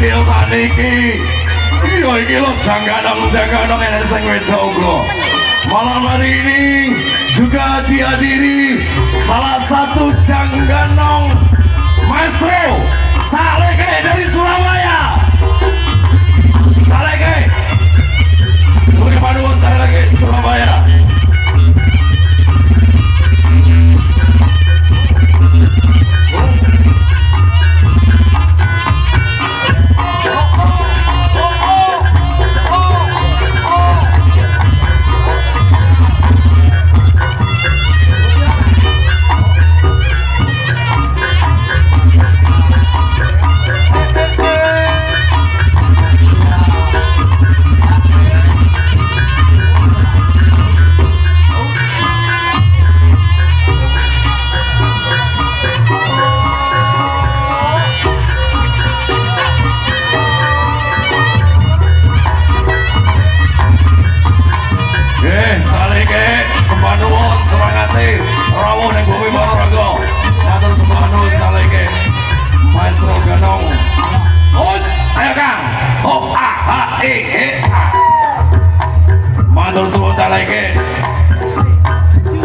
Tilman iki yo iki lho jangganong yang sing wedok uga. Malam hari ini juga dihadiri salah satu jangganong maestro Caleke dari Surabaya. Caleke Budi Paduan Caleke Surabaya.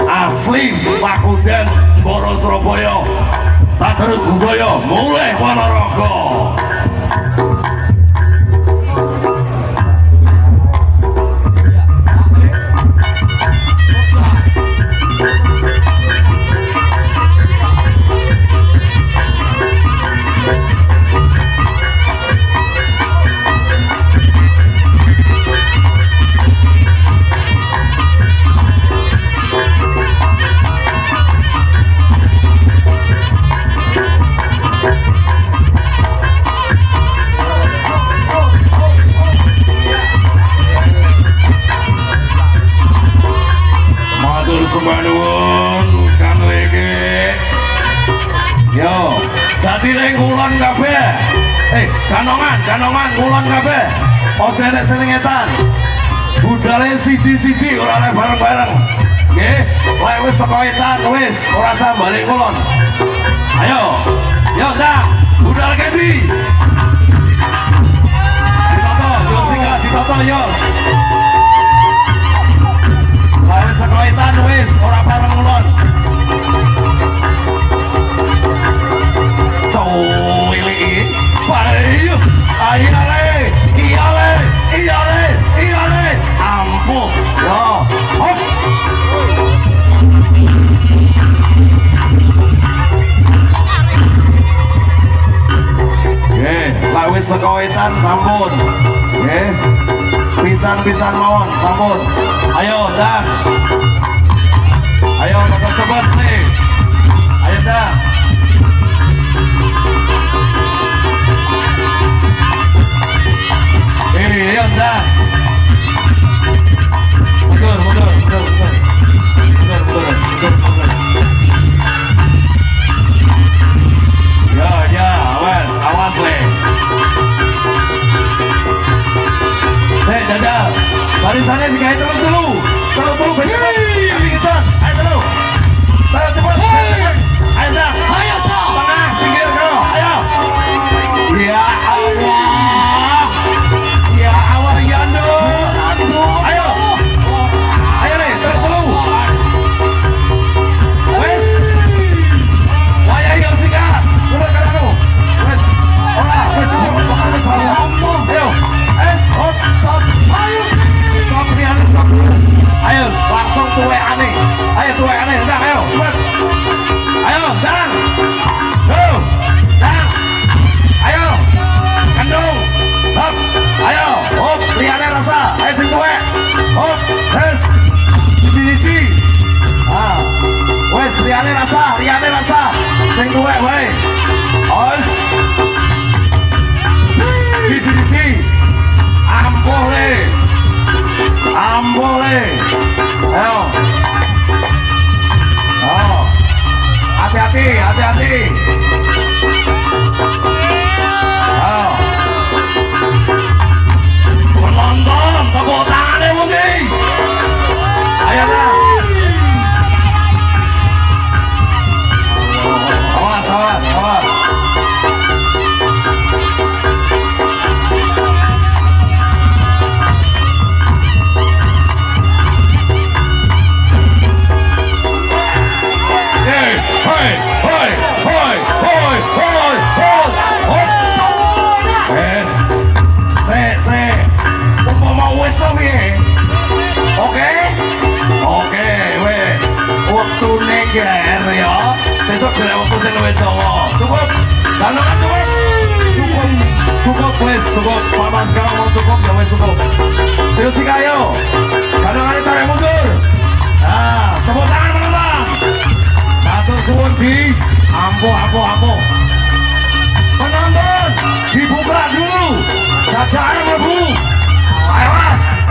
Asli Pakunden Mboro Surabaya tak terus budaya mulai Ponorogo. Semanun kan lagi yo jadi lengkulon kabeh kanongan kulon kabeh ojo nek senengetan budale siji-siji ora nek bareng-bareng nggih lek wis teko etan wis ora usah balik kulon ayo yo ndak budal kendi ditoto yo singa ditoto yos wis sekaitan wis ora bareng ulon cuwili ayo iyale ampuh yo hop nggih lek wis sekaitan sampun nggih pisan-pisan mawon sampun ayo dan ayo cepet nih ayo dah ayo dah mundur ya awas le jajal barisannya dikait terus dulu kami kita ayo cepet ayo dah tengah pinggir kau ayo ya Allah ya ando ayo nih terus dulu wes waya yang singkat dulu kan aku wes ayo stop ayo langsung tuwe aneh udah ayo cepet ayo dang ayo kandung hop ayo hop liane rasa ayo sing tuwe hop wes cici wes liane rasa sing tuwe wae os cici ampuh le ayo hati-hati penonton tepuk tangannya mungkin ayo dah awas Kandangan cukup. Cukup. Cukup wes, cukup. Paman sekarang mau cukup ya wes cukup. Silsi kayo. Kandangan tarik mundur. Nah, tepuk tangan menentang. Matur suwun di ampuh. Penonton dibuka dulu. Dada mlebu.